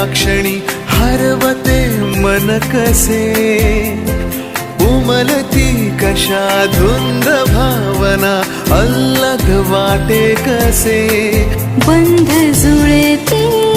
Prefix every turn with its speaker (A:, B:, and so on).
A: क्षणी हरवते मन कसे, उमलती कशा धुंद भावना अलग वाटे कसे,
B: बंध जुळते